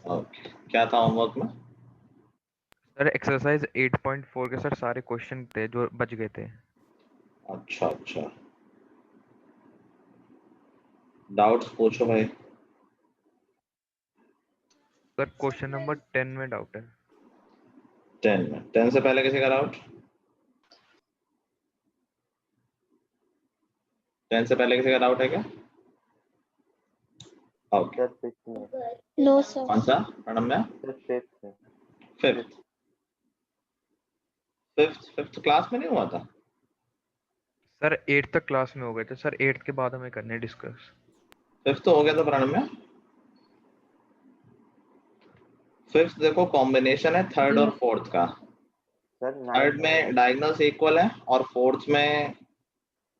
Okay, क्या था homework में? सर एक्सरसाइज 8.4 के सर सारे क्वेश्चन थे जो बच गए थे। अच्छा अच्छा, डाउट्स पूछो भाई। सर क्वेश्चन नंबर 10 में डाउट है। 10 में, 10 से पहले किसी का डाउट? 10 से पहले किसी का डाउट है क्या? Okay, no sir. कौन सा मैडम में? फिफ्थ। फिफ्थ क्लास में नहीं हुआ था? सर 8th तक क्लास में हो गए थे सर, 8th के बाद हमें करने डिस्कस। फिफ्थ तो हो गया था प्राणम में। फिफ्थ देखो कॉम्बिनेशन है थर्ड और फोर्थ का। थर्ड में डायगोनल्स इक्वल है और फोर्थ में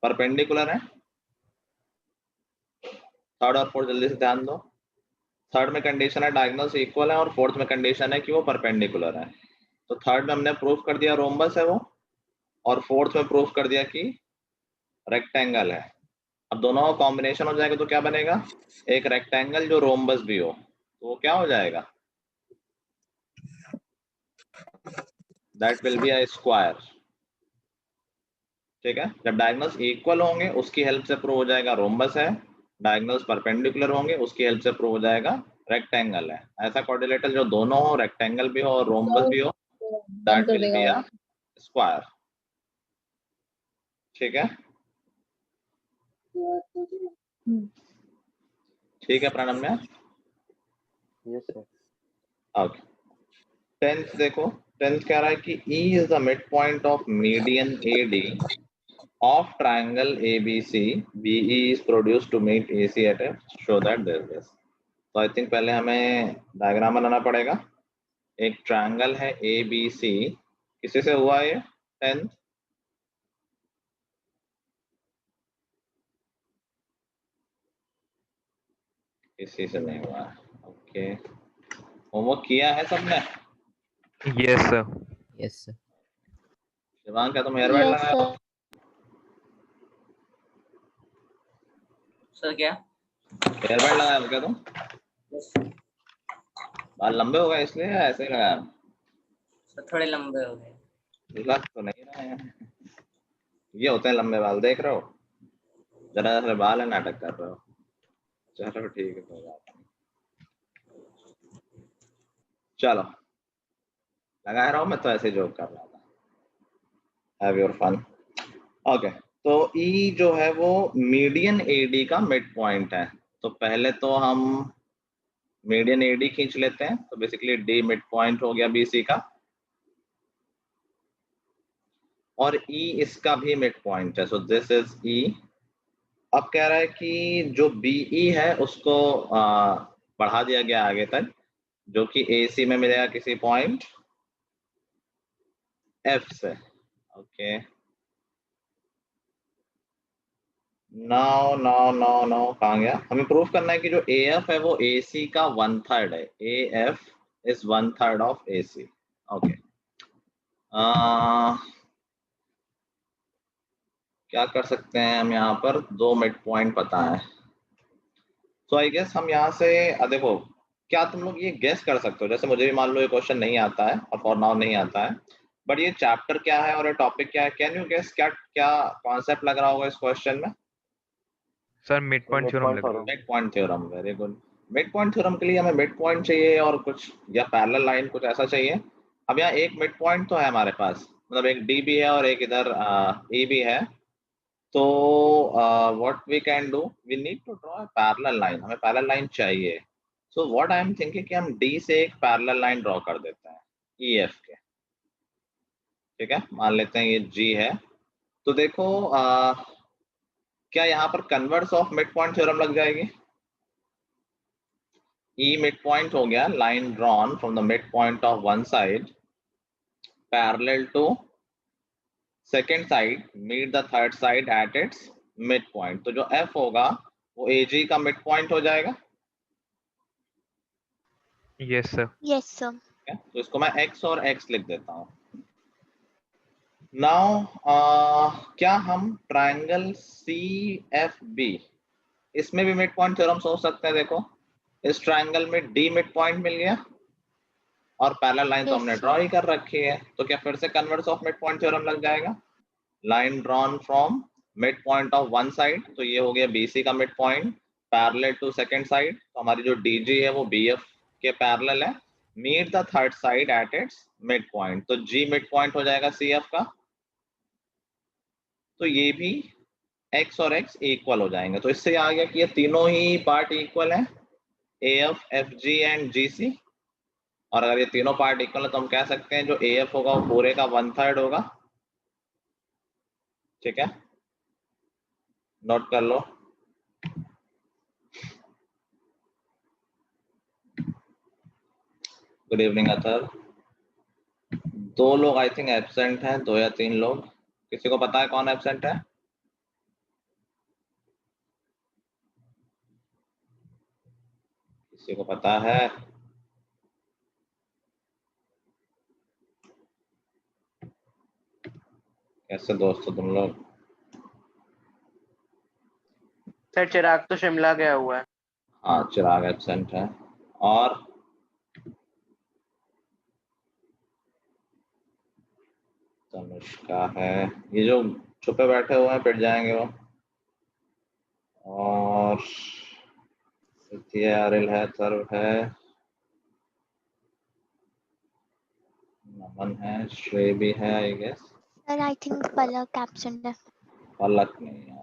परपेंडिकुलर है। थर्ड और फोर्थ जल्दी से ध्यान दो। थर्ड में कंडीशन है डायगोनल्स इक्वल है और फोर्थ में कंडीशन है कि वो परपेंडिकुलर है। तो थर्ड में हमने प्रूफ कर दिया रोम्बस है वो, और फोर्थ में प्रूफ कर दिया कि रेक्टेंगल है। अब दोनों का कॉम्बिनेशन हो जाएगा तो क्या बनेगा? एक रेक्टेंगल जो रोम्बस भी हो, तो वो क्या हो जाएगा? That will be a square. ठीक है, जब डायगोनल्स इक्वल होंगे उसकी हेल्प से प्रूव हो जाएगा रोम्बस है, डायगोनल्स परपेंडिकुलर होंगे उसकी हेल्प से प्रूव हो जाएगा रेक्टेंगल है। ऐसा क्वाड्रिलेटरल जो दोनों हो, रेक्टेंगल भी हो और रोम्बस भी हो, that will be a square. ठीक है, ठीक है प्रणम्या। Yes sir. ओके, 10th देखो, 10th कह रहा है कि E is the midpoint of median AD of triangle ABC. BE is produced to meet AC at a show that there is this. तो आई थिंक पहले हमें डायग्राम बनाना पड़ेगा। एक ट्रायंगल है ABC, किसी से हुआ ये 10th? किसी से नहीं हुआ। ओके, होमवर्क किया है सबने? Yes sir. Yes sir. Shivang क्या तुम हेयरबैंड यस लगाए हो? सर। सर क्या? हेयरबैंड लगाए हो क्या तुम? बाल लंबे हो गए इसलिए या ऐसे ही लगाया? सर थोड़े लंबे हो गए। लग तो नहीं रहा है। ये होते हैं लंबे बाल, देख रहे हो? जरा जरा बाल है, नाटक कर रहे हो। चलो ठीक है, कोई बात नहीं। चलो, लगा रहा हूँ मैं तो ऐसे जोक कर रहा था। Have your fun. ओके, तो ई जो है वो मीडियन एडी का मिड पॉइंट है। तो पहले तो हम मीडियन एडी खींच लेते हैं, तो बेसिकली डी मिड पॉइंट हो गया बीसी का, और ई इसका भी मिड पॉइंट है। सो दिस इज ई। अब कह रहा है कि जो बीई है उसको बढ़ा दिया गया आगे तक, जो कि एसी में मिलेगा किसी पॉइंट एफ से। Okay, no no no no, कहाँ गया? हमें प्रूफ करना है कि जो एएफ है वो एसी का 1/3 है। AF is 1/3 of AC. Okay, क्या कर सकते हैं हम यहाँ पर? दो मिड पॉइंट पता है, तो आई गेस हम यहाँ से देखो, क्या तुम लोग ये गेस कर सकते हो? जैसे मुझे भी मान लो ये क्वेश्चन नहीं आता है और फॉर नाउ नहीं आता है, बट ये चैप्टर क्या है और ये टॉपिक क्या है? कैन यू गेस क्या क्या कॉन्सेप्ट लग रहा होगा इस क्वेश्चन में? सर मिड पॉइंट थ्योरम लग रहा है। Mid point theorem, very good. Mid point theorem के लिए हमें मिड पॉइंट चाहिए और कुछ, या पैरेलल लाइन कुछ ऐसा चाहिए। अब यहाँ एक मिड पॉइंट तो है हमारे पास, मतलब एक डी भी है और एक इधर ई भी है। तो what we can do, we need to draw a parallel line. हमें पैरेलल लाइन चाहिए। So what I am thinking कि हम डी से एक पैरेलल लाइन ड्रॉ कर देते हैं ई एफ के। ठीक है, मान लेते हैं ये जी है। तो देखो क्या यहाँ पर converse of mid point theorem लग जाएगी? E midpoint हो गया, line drawn from the midpoint of one side parallel to second side meet the third side at its midpoint। तो जो F होगा वो AG का midpoint हो जाएगा। Yes sir. Yes sir. तो इसको मैं X और X लिख देता हूँ। नाउ क्या हम ट्रायंगल CFB इसमें भी मिड पॉइंट थ्योरम सोच सकते हैं? देखो, इस ट्रायंगल में डी मिड पॉइंट मिल गया और पैरेलल लाइन तो Yes, हमने sir. ड्रॉ ही कर रखी है, तो क्या फिर से converse of mid point theorem लग जाएगा? Line drawn from mid point of one side, तो ये हो गया BC का mid point parallel to second side, तो हमारी जो DG है वो BF के पैरेलल है, meet the third side at its mid point, तो G मिड पॉइंट हो जाएगा CF का, तो ये भी x और x इक्वल हो जाएंगे, तो इससे आ गया कि ये तीनों ही पार्ट इक्वल है, AF, FG एंड GC, और अगर ये तीनों पार्ट इक्वल है तो हम कह सकते हैं जो AF होगा वो पूरे का 1/3 होगा। ठीक है, नोट कर लो। गुड इवनिंग अतर। 2 लोग आई थिंक एब्सेंट हैं, 2 या 3 लोग, किसी को पता है कौन एब्सेंट है? किसी को पता है? कैसे दोस्तों तुम लोग? सर चिराग तो शिमला गया हुआ है। हाँ, चिराग एब्सेंट है, और तनुष्का है, ये जो छुपे बैठे हुए हैं पिट जाएंगे वो, और अरिल है, सर्व है, नमन है, श्रेय भी है I guess, Sir, I think Palak absent है. पलक नहीं है,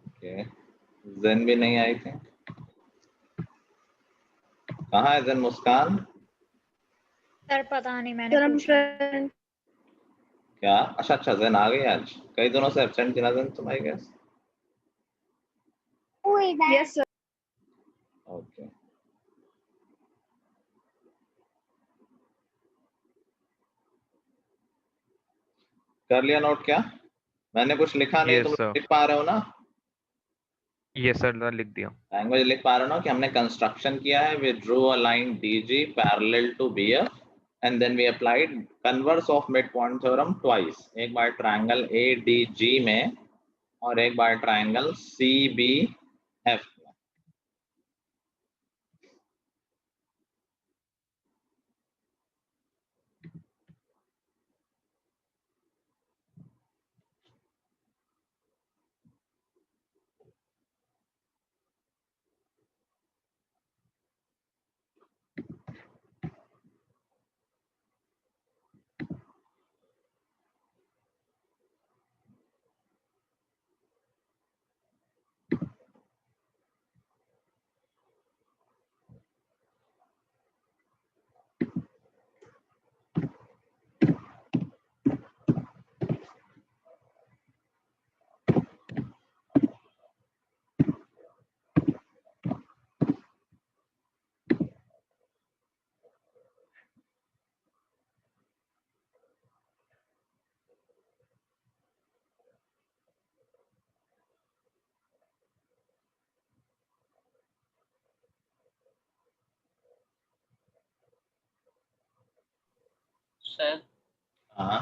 ओके, जेन भी नहीं आई थिंक, कहाँ है जेन? मुस्कान सर पता नहीं, मैंने पूछा। क्या? अच्छा अच्छा, जेन आ गई आज, कई दिनों से एब्सेंट थी ना जेन तुम I guess. Yes sir. Okay, कर लिया नोट? क्या मैंने कुछ लिखा नहीं? Yes, तुम sir. लिख पा रहे हो ना? Yes, sir, लिख दिया। लैंग्वेज लिख पा रहे हो ना कि हमने कंस्ट्रक्शन किया है, we drew a line DG parallel to BF and then we applied converse of mid point theorem twice, एक बार ट्रायंगल ADG में और एक बार ट्रायंगल CBF में। सर हाँ,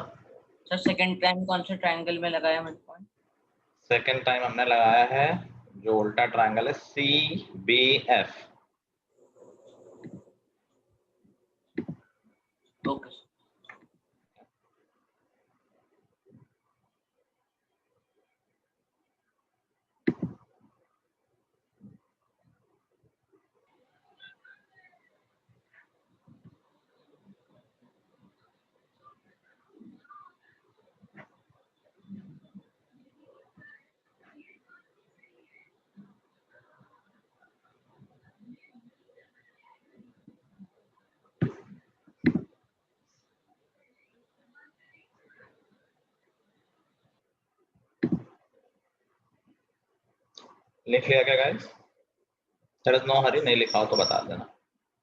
सर सेकंड टाइम कौन से ट्रायंगल में लगाया मिड पॉइंट? सेकेंड टाइम हमने लगाया है जो उल्टा ट्रायंगल है CBF। Okay sir. लिख लिया क्या guys? There is no hurry, नहीं लिखा हो तो बता देना।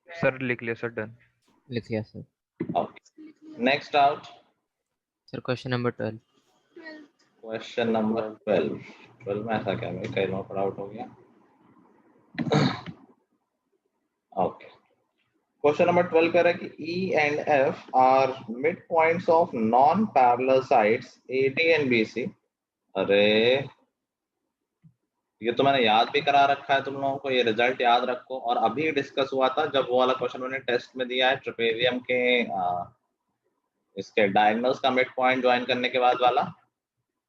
सर लिख लिया सर, डन। लिख लिया sir. Okay, next out. Sir question number 12। Question number 12 में ऐसा क्या भाई, कई नोट आउट हो गया। ओके, क्वेश्चन नंबर 12 कह रहा है कि E and F are mid points of non parallel sides AD and BC। अरे ये तो मैंने याद भी करा रखा है तुम लोगों को, ये रिजल्ट याद रखो। और अभी डिस्कस हुआ था जब वो वाला क्वेश्चन मैंने टेस्ट में दिया है ट्रेपेजियम के इसके डायगोनल्स का मिड पॉइंट ज्वाइन करने के बाद वाला।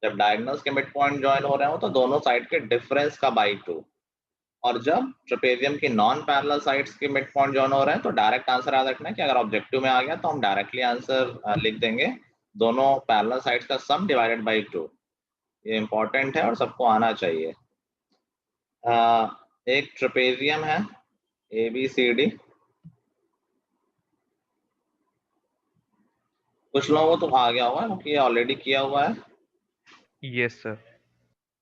जब डायगोनल्स के मिड पॉइंट ज्वाइन हो रहे हो तो दोनों साइड के डिफरेंस का बाई 2, और जब ट्रेपेजियम की नॉन पैरेलल साइड्स के मिड पॉइंट ज्वाइन हो रहे हैं तो डायरेक्ट आंसर याद रखना है कि अगर ऑब्जेक्टिव में आ गया तो हम डायरेक्टली आंसर लिख देंगे दोनों पैरेलल साइड्स का सम डिवाइडेड बाई 2। ये इंपॉर्टेंट है और सबको आना चाहिए। एक ट्रेपेजियम है ABCD, कुछ लोगों को तो आ गया हुआ है क्योंकि ये ऑलरेडी किया हुआ है। Yes sir.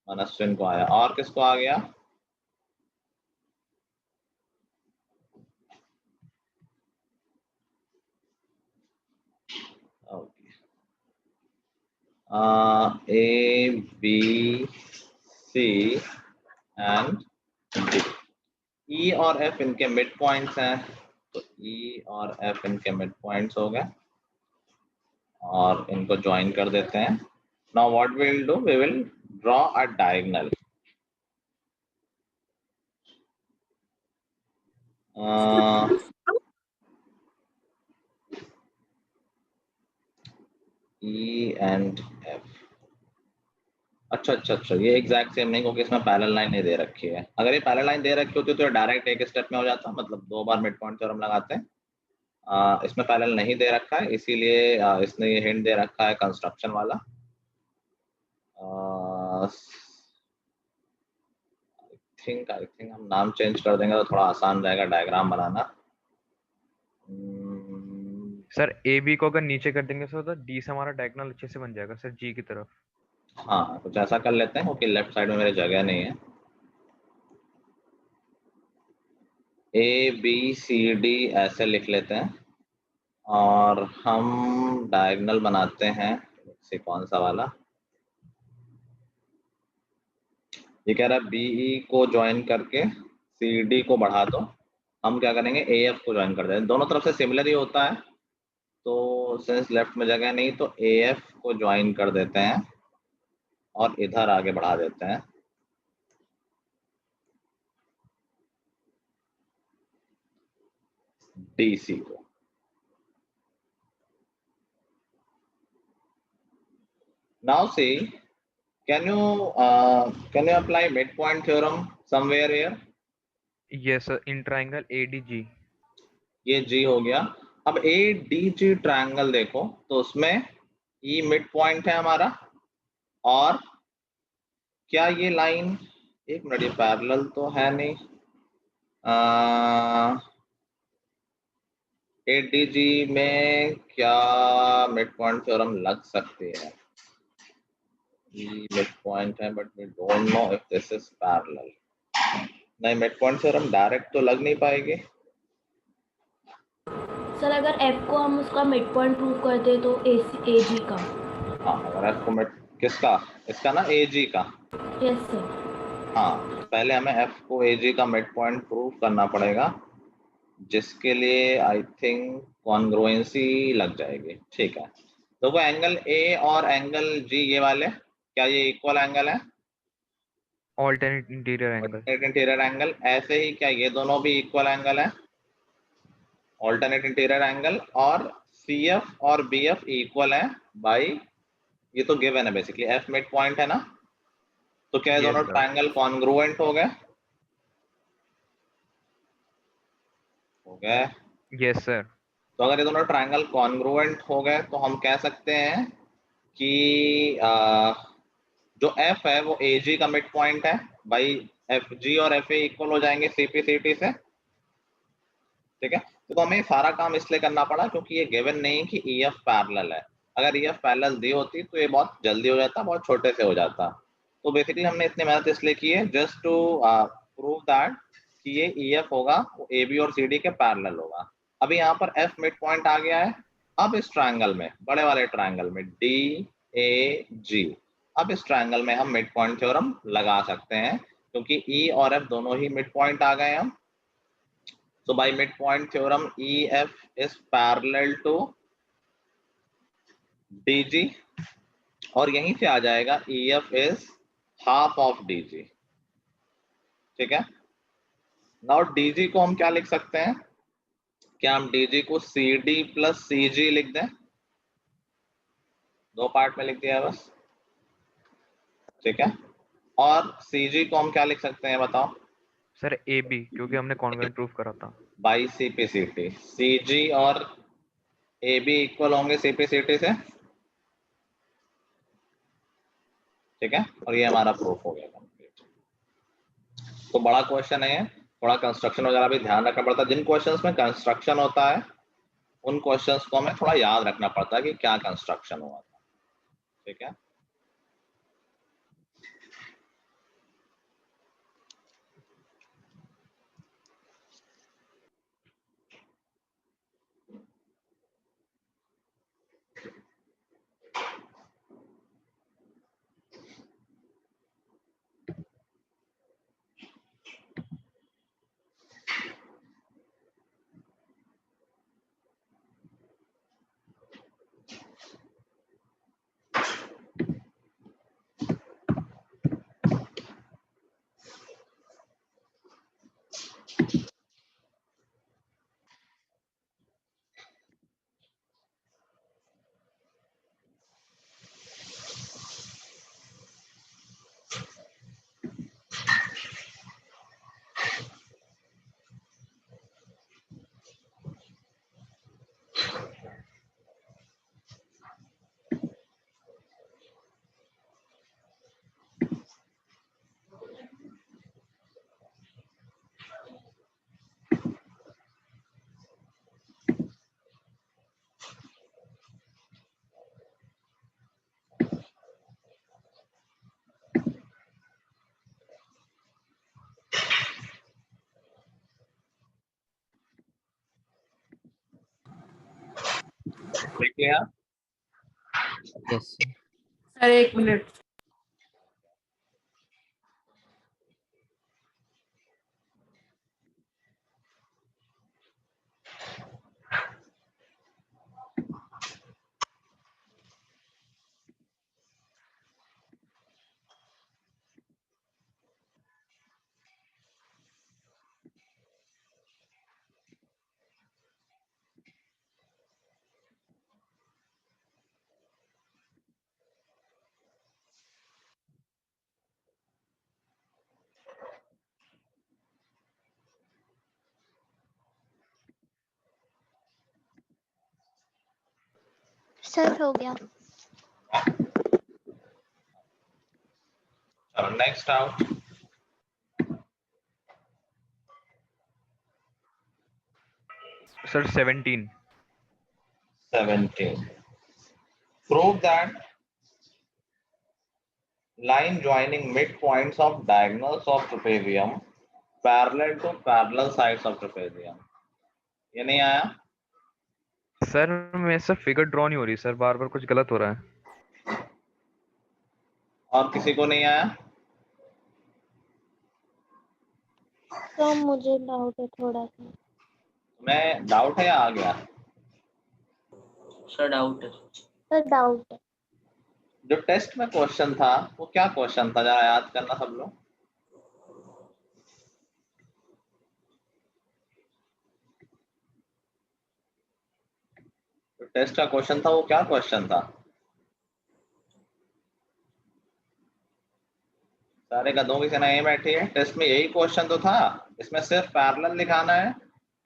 मनस्विन को आया, और किसको आ गया? A, B, C and D। E और F इनके मिड पॉइंट्स हैं, तो E और F इनके मिड पॉइंट्स हो गए और इनको ज्वाइन कर देते हैं। Now what we will do, we will draw a diagonal. E and F। अच्छा, ये एग्जैक्ट सेम नहीं क्योंकि इसमें पैरेलल लाइन नहीं दे रखी है। अगर ये पैरेलल लाइन दे रखी होती तो डायरेक्ट एक स्टेप में हो जाता, मतलब 2 बार मिड पॉइंट थ्योरम लगाते हैं। इसमें पैरेलल नहीं दे रखा है इसीलिए इसने ये हिंट दे रखा है कंस्ट्रक्शन वाला। आई थिंक हम नाम चेंज कर देंगे तो थोड़ा आसान रहेगा डायग्राम बनाना। सर ए बी को अगर नीचे कर देंगे सर तो डी से हमारा डायगोनल अच्छे से बन जाएगा सर जी की तरफ। हाँ, कुछ ऐसा कर लेते हैं क्योंकि लेफ्ट साइड में मेरी जगह नहीं है। ABCD ऐसे लिख लेते हैं और हम डायगोनल बनाते हैं। से कौन सा वाला? ये कह रहा है BE को ज्वाइन करके CD को बढ़ा दो। हम क्या करेंगे, AF को ज्वाइन कर देंगे। दोनों तरफ से सिमिलर ही होता है, तो सिंस लेफ्ट में जगह नहीं तो AF को ज्वाइन कर देते हैं और इधर आगे बढ़ा देते हैं। DC को। Now see, can you apply midpoint theorem somewhere here? Yes sir, in triangle ADG। ये G हो गया। अब ADG ट्रायंगल देखो तो उसमें E मिड पॉइंट है हमारा, और क्या ये लाइन, एक मिनट, ये पैरेलल तो है नहीं। ADG में क्या मिड पॉइंट थ्योरम लग सकती है? E मिड पॉइंट है but we don't know if this is parallel. नहीं, मिड पॉइंट थ्योरम डायरेक्ट तो लग नहीं पाएगी। सर अगर F को हम उसका मिड पॉइंट प्रूव करते तो AG का। हाँ, अगर F को मिड, किसका? इसका ना, AG का। Yes sir. हाँ, पहले हमें F को AG का मिड पॉइंट प्रूव करना पड़ेगा, जिसके लिए आई थिंक कॉन्ग्रुएंसी लग जाएगी। ठीक है, देखो एंगल A और एंगल G ये वाले, क्या ये इक्वल एंगल है? Alternate interior angle. Alternate interior angle. ऐसे ही क्या ये दोनों भी इक्वल एंगल है? Alternate interior angle. और CF और BF इक्वल है बाई, ये तो गिवन है बेसिकली, F मिड पॉइंट है ना, तो क्या ये Yes, दोनों sir. ट्रायंगल कॉन्ग्रुएंट हो गए? हो गए। Yes sir. तो अगर ये दोनों ट्रायंगल कॉन्ग्रुएंट हो गए तो हम कह सकते हैं कि जो F है वो AG का मिड पॉइंट है भाई। FG और FA इक्वल हो जाएंगे CP CT से। ठीक है, तो हमें सारा काम इसलिए करना पड़ा क्योंकि ये गिवन नहीं कि EF पैरेलल है। अगर EF पैरेलल दी होती तो ये बहुत जल्दी हो जाता, बहुत छोटे से हो जाता। तो बेसिकली हमने इतनी मेहनत इसलिए की है जस्ट टू प्रूव दैट कि ये EF होगा वो AB और CD के पैरेलल होगा। अभी यहाँ पर F मिड पॉइंट आ गया है। अब इस ट्रायंगल में, बड़े वाले ट्रायंगल में DAG, अब इस ट्रायंगल में हम मिड पॉइंट थ्योरम लगा सकते हैं क्योंकि E और F दोनों ही मिड पॉइंट आ गए हम। So by midpoint theorem, EF is parallel to DG, और यहीं से आ जाएगा EF is half of DG। ठीक है। नाउ डीजी को हम क्या लिख सकते हैं, क्या हम डीजी को सी डी प्लस सी जी लिख दें, दो पार्ट में लिख दिया है बस, ठीक है। और सी जी को हम क्या लिख सकते हैं बताओ, सर ए बी, क्योंकि हमने कॉन्वेंट प्रूफ करा था। By C P C T, C G और ए बी इक्वल होंगे सी पी सी टी से, ठीक है। और ये हमारा प्रूफ हो गया कंप्लीट। तो बड़ा क्वेश्चन है ये, थोड़ा कंस्ट्रक्शन वगैरह भी ध्यान रखना पड़ता है। जिन क्वेश्चंस में कंस्ट्रक्शन होता है उन क्वेश्चंस को हमें थोड़ा याद रखना पड़ता है कि क्या कंस्ट्रक्शन हुआ था, ठीक है। देख लिया। Yes, sir. सर एक मिनट। सर हो गया। चलो next out. Sir 17। 17. Prove that line joining midpoints of diagonals of trapezium parallel to parallel sides of trapezium. ये नहीं आया सर मेरे से फिगर ड्रॉ नहीं हो रही सर, बार बार कुछ गलत हो रहा है। और किसी को नहीं आया? तो मुझे डाउट है थोड़ा सा। मैं डाउट है या आ गया? सर डाउट है। सर डाउट है। जो टेस्ट में क्वेश्चन था वो क्या क्वेश्चन था, जरा याद करना सब लोग। जो टेस्ट का क्वेश्चन था वो क्या क्वेश्चन था? सारे गधों की सेना यही बैठी है। टेस्ट में यही क्वेश्चन तो था, इसमें सिर्फ पैरेलल दिखाना है।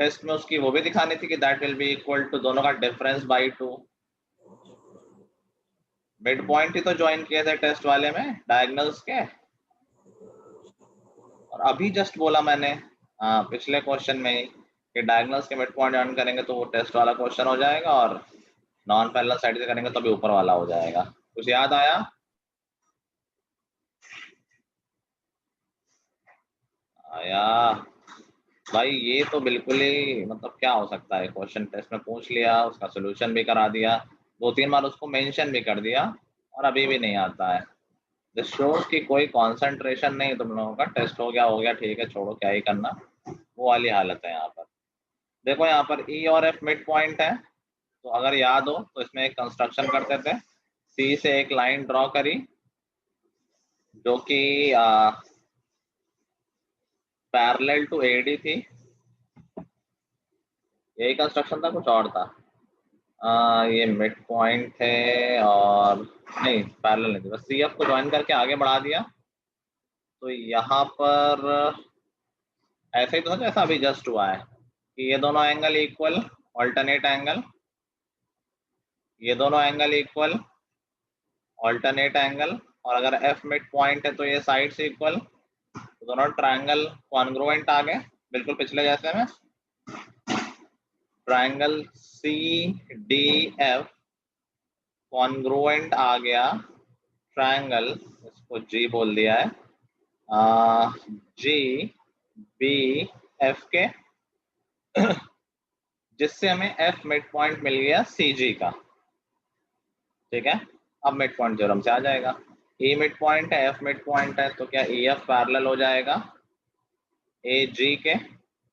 टेस्ट में उसकी वो भी दिखानी थी कि that will be equal to दोनों का डिफरेंस बाई 2। मिड पॉइंट ही तो ज्वाइन किए थे टेस्ट वाले में डायगोनल्स के। और अभी जस्ट बोला मैंने पिछले क्वेश्चन में ही कि डायगोनल्स के मिड पॉइंट ज्वाइन करेंगे तो वो टेस्ट वाला क्वेश्चन हो जाएगा, और नॉन पैरेलल साइड से करेंगे तो भी ऊपर वाला हो जाएगा। कुछ याद आया? आया भाई। ये तो बिल्कुल ही मतलब क्या हो सकता है, क्वेश्चन टेस्ट में पूछ लिया, उसका सोल्यूशन भी करा दिया, 2-3 बार उसको मेंशन भी कर दिया, और अभी भी नहीं आता है। दिस शोज कि कोई कंसंट्रेशन नहीं तुम लोगों का। टेस्ट हो गया ठीक है, छोड़ो क्या ही करना, वो वाली हालत है यहाँ पर। देखो यहाँ पर ई और एफ मिड पॉइंट है, तो अगर याद हो तो इसमें एक कंस्ट्रक्शन करते थे। सी से एक लाइन ड्रॉ करी जो कि पैरेलल टू एडी थी, यही कंस्ट्रक्शन था, कुछ और था। ये मिड पॉइंट है और नहीं पैरेलल नहीं थी, बस सी एफ को ज्वाइन करके आगे बढ़ा दिया। तो यहाँ पर ऐसे ही तो था जैसा अभी जस्ट हुआ है कि ये दोनों एंगल इक्वल, ऑल्टरनेट एंगल, ये दोनों एंगल इक्वल, ऑल्टरनेट एंगल, और अगर एफ मिड पॉइंट है तो ये साइड से इक्वल, तो दोनों ट्रायंगल कॉन्ग्रुएंट आ गए, बिल्कुल पिछले जैसे में। Triangle C D F congruent आ गया ट्रायंगल, इसको जी बोल दिया है, जी बी एफ के, जिससे हमें एफ मिड पॉइंट मिल गया सी जी का। ठीक है, अब मिड पॉइंट थ्योरम से आ जाएगा। ई मिड पॉइंट है, एफ मिड पॉइंट है, तो क्या ई एफ पैरेलल हो जाएगा ए जी के,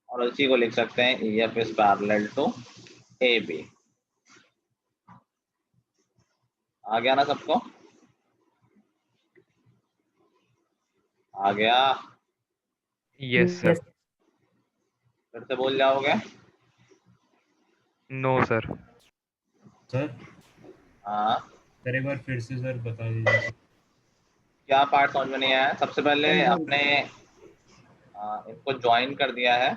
और उसी को लिख सकते हैं E F is parallel to A B. आ गया ना सबको? आ गया? Yes sir. फिर से बोल जाओगे? No sir. सर हाँ, सर एक बार फिर से सर बता दीजिए। क्या पार्ट समझ में नहीं आया? सबसे पहले आपने इनको ज्वाइन कर दिया है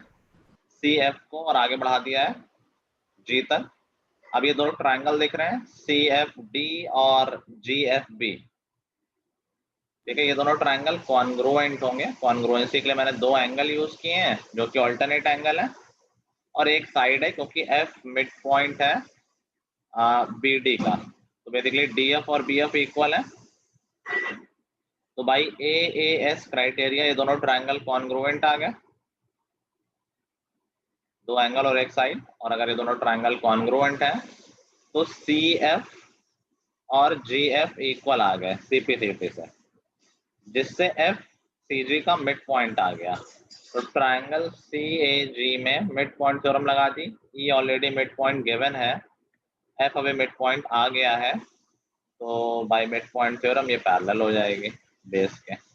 सी एफ को और आगे बढ़ा दिया है जी तक। अब ये दोनों ट्रायंगल दिख रहे हैं सी एफ डी और जी एफ बी। ठीक है, ये दोनों ट्रायंगल कॉन्ग्रुएंट होंगे। कॉन्ग्रुएंसी के लिए मैंने दो एंगल यूज किए हैं जो कि ऑल्टरनेट एंगल है, और एक साइड है क्योंकि एफ मिड पॉइंट है बी डी का, तो बेसिकली डी एफ और बी एफ इक्वल है। तो बाई ए एस क्राइटेरिया ये दोनों ट्रायंगल कॉन्ग्रुएंट आ गए, दो एंगल और एक साइड। और अगर ये दोनों ट्रायंगल कॉन्ग्रुएंट है तो सी एफ और जी एफ इक्वल आ गए सीपी सीपी से, जिससे एफ सी जी का मिड पॉइंट आ गया। तो ट्रायंगल सी ए जी में मिड पॉइंट थ्योरम लगा दी। ई ऑलरेडी मिड पॉइंट गिवन है, एफ अभी मिड पॉइंट आ गया है, तो बाय मिड पॉइंट थ्योरम ये पैरेलल हो जाएगी बेस के।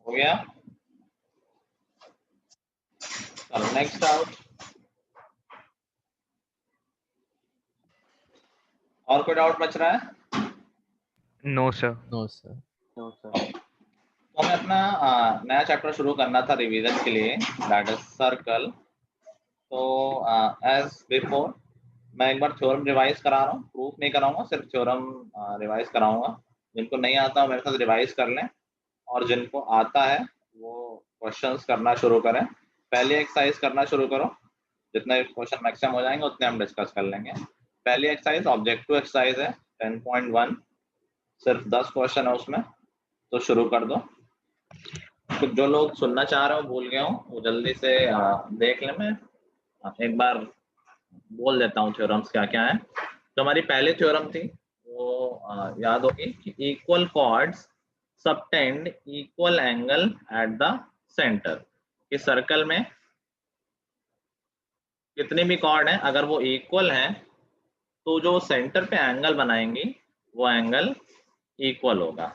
हो गया? चलो नेक्स्ट आउट। और कोई डाउट बच रहा है? No sir. No sir. तो हमें अपना नया चैप्टर शुरू करना था रिवीजन के लिए, दैट इज सर्कल। तो एज बिफोर मैं एक बार थ्योरम रिवाइज करा रहा हूँ, प्रूफ नहीं कराऊंगा, सिर्फ थ्योरम रिवाइज कराऊंगा। जिनको नहीं आता मेरे साथ रिवाइज कर लें, और जिनको आता है वो क्वेश्चंस करना शुरू करें। पहले एक्सरसाइज करना शुरू करो। जितने क्वेश्चन मैक्सिमम हो जाएंगे उतने हम डिस्कस कर लेंगे। पहली एक्सरसाइज ऑब्जेक्टिव एक्सरसाइज है 10.1, सिर्फ 10 क्वेश्चन है उसमें, तो शुरू कर दो। तो जो लोग सुनना चाह रहे हो भूल गए हो वो जल्दी से देख ले। मैं एक बार बोल देता हूँ थ्योरम्स क्या क्या है। जो हमारी पहली थ्योरम थी वो याद होगी कि equal chords subtend equal angle at the centre. इस सर्कल में कितने भी कॉर्ड हैं अगर वो इक्वल हैं तो जो सेंटर पे एंगल बनाएंगी वो एंगल इक्वल होगा।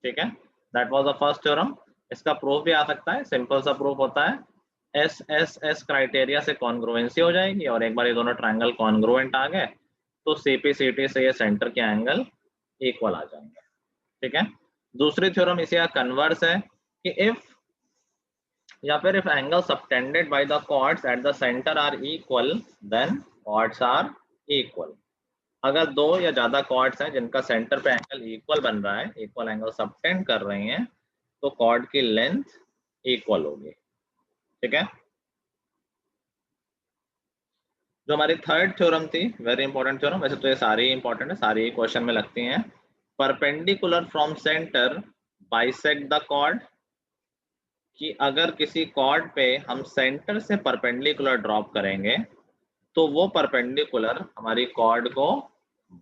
ठीक है, that was the first theorem. इसका प्रूफ भी आ सकता है, सिंपल सा प्रूफ होता है एस एस एस क्राइटेरिया से कॉन्ग्रुएंसी हो जाएगी और एक बार ये दोनों ट्रायंगल कॉन्ग्रुएंट आ गए तो सीपी सीटी से ये सेंटर के एंगल इक्वल आ जाएंगे। ठीक है, दूसरी थ्योरम इसी का कन्वर्स है कि इफ या फिर if angle subtended by the chords at the centre are equal then chords are equal. अगर दो या ज्यादा कॉर्ड्स हैं जिनका सेंटर पे एंगल इक्वल बन रहा है, इक्वल एंगल सबटेंड कर रही हैं, तो कॉर्ड की लेंथ इक्वल होगी। ठीक है, जो हमारी थर्ड थ्योरम थी वेरी इंपॉर्टेंट थ्योरम, वैसे तो ये सारी इंपॉर्टेंट है, सारी क्वेश्चन में लगती हैं। Perpendicular from centre bisect the chord, कि अगर किसी कॉर्ड पे हम सेंटर से परपेंडिकुलर ड्रॉप करेंगे तो वो परपेंडिकुलर हमारी कॉर्ड को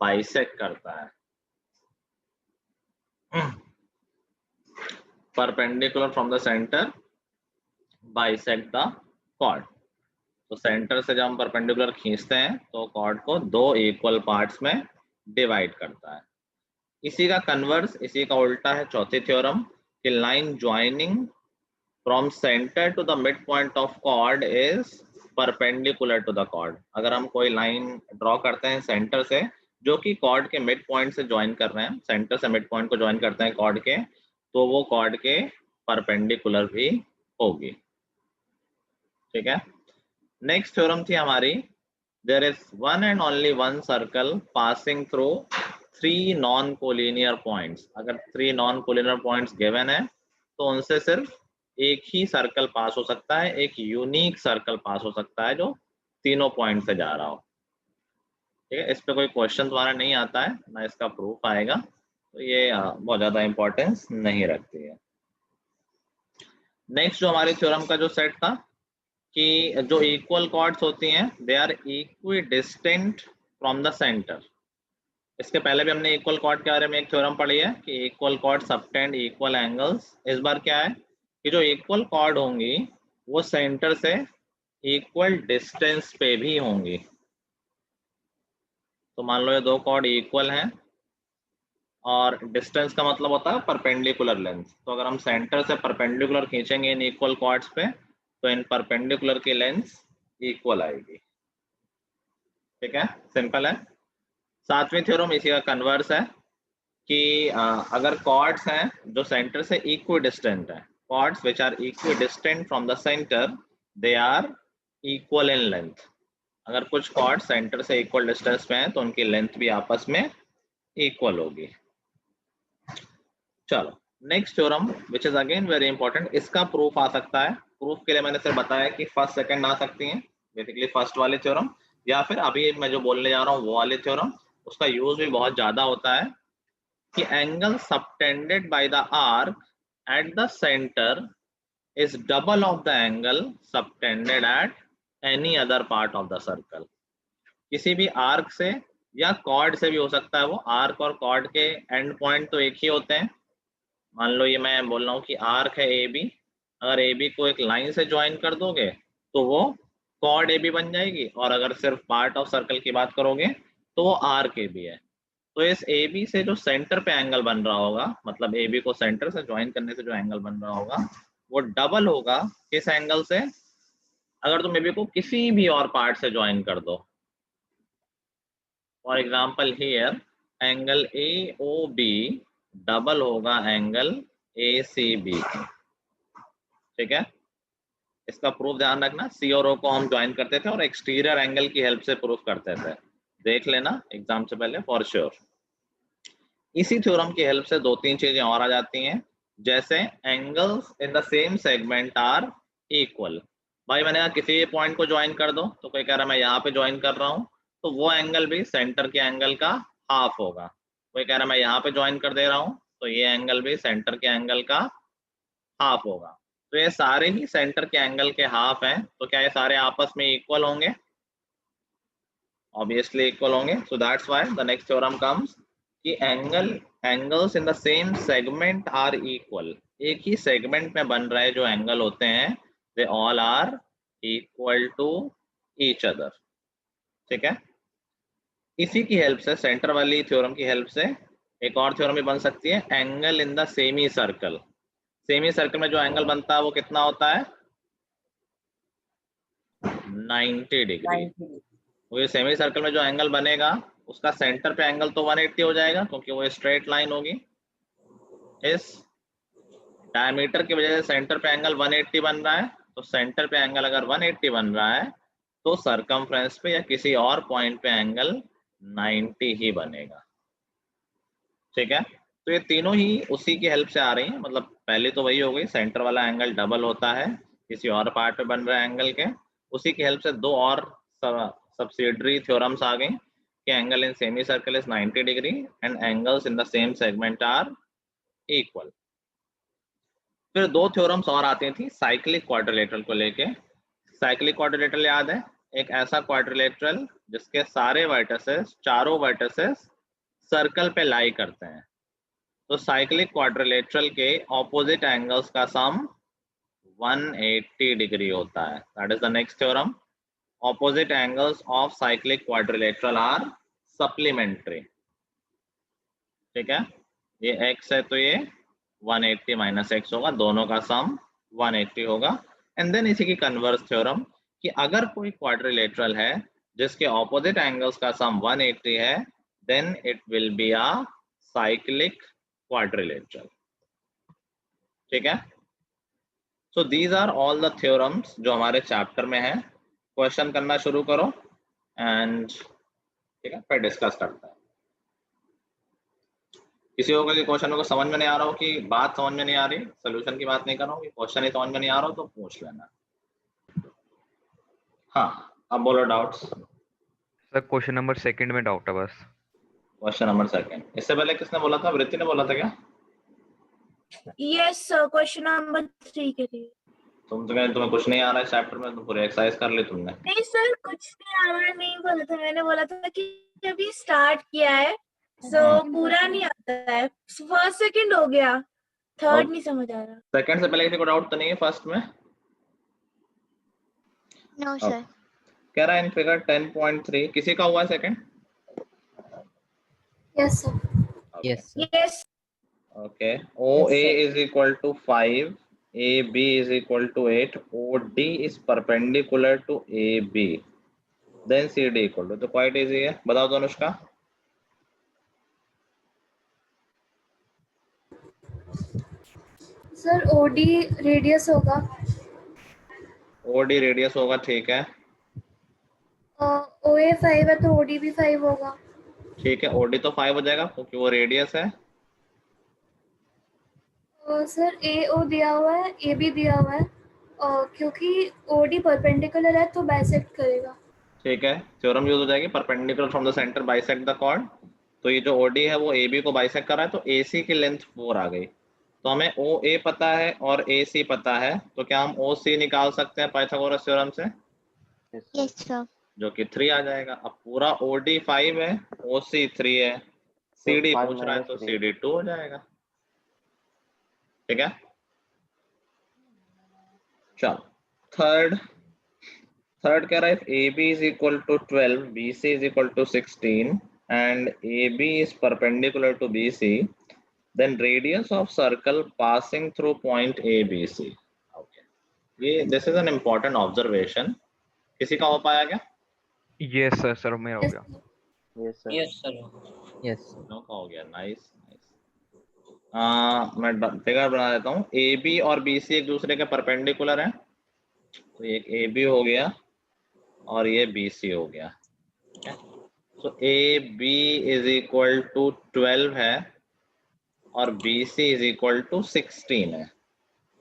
बाइसेक्ट करता है। Perpendicular from the centre bisect the chord, तो सेंटर से जब हम परपेंडिकुलर खींचते हैं तो कॉर्ड को दो इक्वल पार्ट्स में डिवाइड करता है। इसी का कन्वर्स, इसी का उल्टा है चौथी थ्योरम कि line joining from centre to the mid point of chord is perpendicular to the chord. अगर हम कोई लाइन ड्रॉ करते हैं सेंटर से जो कि कॉर्ड के मिड पॉइंट से ज्वाइन कर रहे हैं, सेंटर से मिड पॉइंट को ज्वाइन करते हैं कॉर्ड के, तो वो कॉर्ड के परपेंडिकुलर भी होगी। ठीक है, नेक्स्ट थ्योरम थी हमारी there is one and only one circle passing through 3 non collinear points. अगर 3 नॉन कोलिनियर पॉइंट्स गिवन है तो उनसे सिर्फ एक ही सर्कल पास हो सकता है, एक यूनिक सर्कल पास हो सकता है जो तीनों पॉइंट से जा रहा हो। ठीक है, इस पे कोई क्वेश्चन तुम्हारा नहीं आता है ना इसका प्रूफ आएगा, तो ये बहुत ज्यादा इंपॉर्टेंस नहीं रखती है। नेक्स्ट जो हमारी थ्योरम का जो सेट था कि जो इक्वल कॉर्ड्स होती हैं they are equidistant from the centre. इसके पहले भी हमने इक्वल कॉर्ड के बारे में एक थ्योरम पढ़ी है कि equal cord subtend equal angles. इस बार क्या है कि जो इक्वल कॉर्ड होंगी वो सेंटर से इक्वल डिस्टेंस पे भी होंगी। तो मान लो ये दो कॉर्ड इक्वल हैं और डिस्टेंस का मतलब होता है परपेंडिकुलर लेंथ। तो अगर हम सेंटर से परपेंडिकुलर खींचेंगे इन इक्वल कॉर्ड्स पे तो इन परपेंडिकुलर की लेंथ इक्वल आएगी। ठीक है, सिंपल है। सातवीं थ्योरम इसी का कन्वर्स है कि अगर कॉर्ड्स हैं जो सेंटर से इक्वी डिस्टेंट है, chords which are equidistant from the centre they are equal in length. अगर कुछ कॉर्ड सेंटर से इक्वल डिस्टेंस पे हैं तो उनकी लेंथ भी आपस में इक्वल होगी। चलो next theorem which is again very important, इसका प्रूफ आ सकता है। प्रूफ के लिए मैंने सिर्फ बताया कि फर्स्ट सेकंड आ सकती हैं, बेसिकली फर्स्ट वाली थ्योरम या फिर अभी मैं जो बोलने जा रहा हूँ वो वाली थ्योरम। उसका यूज भी बहुत ज्यादा होता है कि angle subtended by the arc eight the centre is double of the angle subtended at any other part of the circle. किसी भी आर्क से या कॉर्ड से भी हो सकता है, वो आर्क और कॉर्ड के एंड पॉइंट तो एक ही होते हैं। मान लो ये मैं बोल रहा हूँ कि आर्क है ए बी, अगर ए बी को एक लाइन से ज्वाइन कर दोगे तो वो कॉर्ड ए बी बन जाएगी, और अगर सिर्फ पार्ट ऑफ सर्कल की बात करोगे तो वो आर्क ए बी है। तो इस ए बी से जो सेंटर पे एंगल बन रहा होगा, मतलब ए बी को सेंटर से ज्वाइन करने से जो एंगल बन रहा होगा वो डबल होगा किस एंगल से, अगर तुम ए बी को किसी भी और पार्ट से ज्वाइन कर दो। For example here angle A O B double होगा एंगल ए सी बी। ठीक है, इसका प्रूफ ध्यान रखना, सी और ओ को हम ज्वाइन करते थे और एक्सटीरियर एंगल की हेल्प से प्रूफ करते थे, देख लेना एग्जाम से पहले फॉर श्योर। इसी थ्योरम की हेल्प से दो तीन चीजें और आ जाती हैं, जैसे angles in the same segment are equal. भाई मैंने कहा किसी पॉइंट को ज्वाइन कर दो, तो कोई कह रहा है मैं यहाँ पे ज्वाइन कर रहा हूँ, तो वो एंगल भी सेंटर के एंगल का हाफ होगा। कोई कह रहा है मैं यहाँ पे ज्वाइन कर दे रहा हूँ, तो ये एंगल भी सेंटर के एंगल का हाफ होगा। तो ये सारे ही सेंटर के एंगल के हाफ हैं, तो क्या ये सारे आपस में इक्वल होंगे? ऑब्वियसली इक्वल होंगे। So that's why the next theorem comes कि angles in the same segment are equal. एक ही सेगमेंट में बन रहे जो एंगल होते हैं they all are equal to each other. ठीक है, इसी की हेल्प से, सेंटर वाली थ्योरम की हेल्प से एक और थ्योरम भी बन सकती है, angle in the semi circle. Semi circle में जो एंगल बनता है वो कितना होता है? 90 डिग्री। वो सेमी सर्कल में जो एंगल बनेगा उसका सेंटर पे एंगल तो 180 हो जाएगा, क्योंकि वो स्ट्रेट लाइन होगी। इस डायमीटर की वजह से सेंटर पे एंगल 180 बन रहा है, तो सेंटर पे एंगल अगर 180 बन रहा है तो सरकमफ्रेंस पे या किसी और पॉइंट पे एंगल 90 ही बनेगा। ठीक है, तो ये तीनों ही उसी की हेल्प से आ रही हैं। मतलब पहले तो वही हो गई, सेंटर वाला एंगल डबल होता है किसी और पार्ट पे बन रहे एंगल के, उसी की हेल्प से दो और सब्सिडरी थ्योरम्स आ गई कि angle in semi circle is 90 degree and angles in the same segment are equal. फिर दो थ्योरम्स और आती थी साइक्लिक क्वाड्रिलेटरल को लेके। साइक्लिक क्वाड्रिलेटरल याद है? एक ऐसा क्वाड्रिलेटरल जिसके सारे वर्टिसेस, चारों वर्टिसेस सर्कल पे लाई करते हैं। तो साइक्लिक क्वाड्रिलेटरल के ऑपोजिट एंगल्स का सम 180 डिग्री होता है। That is the next theorem. Opposite angles of cyclic quadrilateral are supplementary. ठीक है, ये x है तो ये 180 माइनस एक्स होगा, दोनों का सम 180 होगा। एंड देन इसी की कन्वर्स थ्योरम कि अगर कोई क्वाड्रिलेटरल है जिसके ऑपोजिट एंगल्स का सम 180 है, then it will be a cyclic quadrilateral. ठीक है, so these are all the theorems जो हमारे चैप्टर में है। क्वेश्चन करना शुरू करो एंड ठीक है फिर डिस्कस करते हैं। किसी को कोई क्वेश्चन को समझ में नहीं आ रहा हो कि बात समझ में नहीं आ रही, सोल्यूशन की बात नहीं कर रहा हूँ, कि क्वेश्चन ही समझ में नहीं आ रहा हो तो पूछ लेना। हाँ, अब बोलो डाउट्स। सर क्वेश्चन नंबर 2 में डाउट है बस। क्वेश्चन नंबर 2, इससे पहले किसने बोला था? वृत्ति ने बोला था क्या? यस सर, क्वेश्चन नंबर 3 के लिए। तुम्हें कुछ नहीं आ रहा है चैप्टर में, तो पूरी एक्सरसाइज कर ली तुमने? नहीं सर, कुछ नहीं आ रहा, नहीं बोला था मैंने, बोला था कि अभी स्टार्ट किया है सो पूरा नहीं आता है। फर्स्ट सेकंड हो गया, थर्ड नहीं समझ आ रहा। सेकंड से पहले किसी को डाउट तो नहीं है फर्स्ट में? No sir. कह रहा है इन फिगर 10.3 किसी का हुआ है second? Yes sir. Yes, sir. Yes okay, OA is equal to 5, AB is equal to 8, OD is perpendicular to AB, then CD equal to, तो quite easy है। बताओ तो अनुष्का। सर ओडी रेडियस होगा। OD radius होगा, ठीक है। ओए 5 है तो ओडी भी 5 होगा। ठीक है, OD तो 5 हो जाएगा क्योंकि वो रेडियस है। सर ए ओ दिया हुआ है, ए भी दिया हुआ है, क्योंकि ओडी परपेंडिकुलर है तो बाइसेक्ट करेगा। ठीक है, थ्योरम यूज हो जाएगी, perpendicular from the centre bisect the chord. तो ये जो OD है वो AB को बाइसेक्ट कर रहा है, तो AC की लेंथ 4 आ गई। तो हमें OA पता है और AC पता है, तो क्या हम OC निकाल सकते हैं पाइथागोरस थ्योरम से? Yes sir. जो कि 3 आ जाएगा। अब पूरा OD 5 है, OC 3 है, CD पूछ रहा है तो CD 2 हो जाएगा। ठीक है, चलो थर्ड कह रहा है AB is equal to 12, BC is equal to 16 and AB is perpendicular to BC, then radius of circle passing through point ABC. Okay, ये this is an important observation. किसी का हो पाया क्या? यस सर, सर मेरा हो गया। Yes sir. Yes. No का हो गया, नाइस नाइस। मैं फिगर बना देता हूँ। AB और BC एक दूसरे के परपेंडिकुलर हैं, तो एक AB हो गया और ये BC हो गया। तो AB इज इक्वल टू 12 है और BC इज इक्वल टू 16 है।